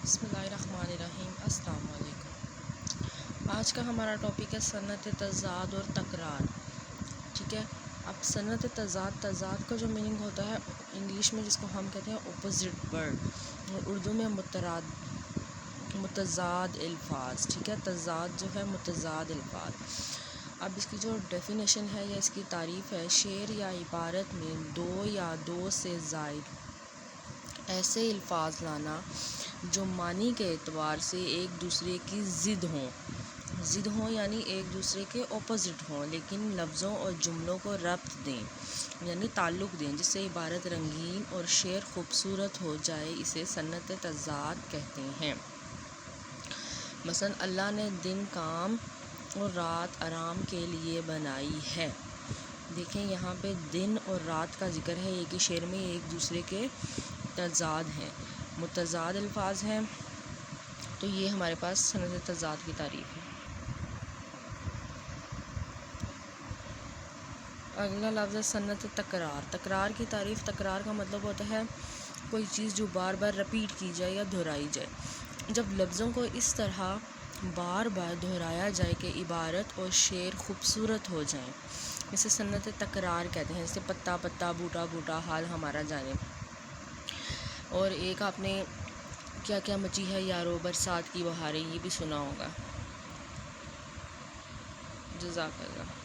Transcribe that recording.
بسم اللہ الرحمن الرحیم۔ السلام علیکم۔ آج کا ہمارا ٹاپک ہے صنعت تضاد اور تکرار۔ ٹھیک ہے، اب صنعت تضاد کا جو میننگ ہوتا ہے انگلش میں جس کو ہم کہتے ہیں اپوزٹ ورڈ، اور اردو میں متضاد الفاظ۔ ٹھیک ہے، تضاد جو ہے متضاد الفاظ۔ اب اس کی جو ڈیفینیشن ہے یا اس کی تعریف ہے، شعر یا عبارت میں دو یا دو سے زائد ایسے الفاظ لانا جو معنی کے اعتبار سے ایک دوسرے کی ضد ہوں یعنی ایک دوسرے کے اپوزٹ ہوں، لیکن لفظوں اور جملوں کو ربط دیں یعنی تعلق دیں، جس سے عبارت رنگین اور شعر خوبصورت ہو جائے، اسے صنعت تضاد کہتے ہیں۔ مثلا اللہ نے دن کام اور رات آرام کے لیے بنائی ہے۔ دیکھیں یہاں پہ دن اور رات کا ذکر ہے، ایک ہی شعر میں ایک دوسرے کے تضاد ہیں، متضاد الفاظ ہیں، تو یہ ہمارے پاس صنعت تضاد کی تعریف ہے۔ اگلا لفظ ہے صنعت تکرار۔ تکرار کی تعریف، تکرار کا مطلب ہوتا ہے کوئی چیز جو بار بار رپیٹ کی جائے یا دہرائی جائے۔ جب لفظوں کو اس طرح بار بار دہرایا جائے کہ عبارت اور شعر خوبصورت ہو جائیں، اسے صنعت تکرار کہتے ہیں۔ جیسے پتا پتا، بوٹا بوٹا، حال ہمارا جانے۔ اور ایک آپ نے کیا کیا مچی ہے یارو برسات کی بہاریں، یہ بھی سنا ہوگا۔ جزاک اللہ۔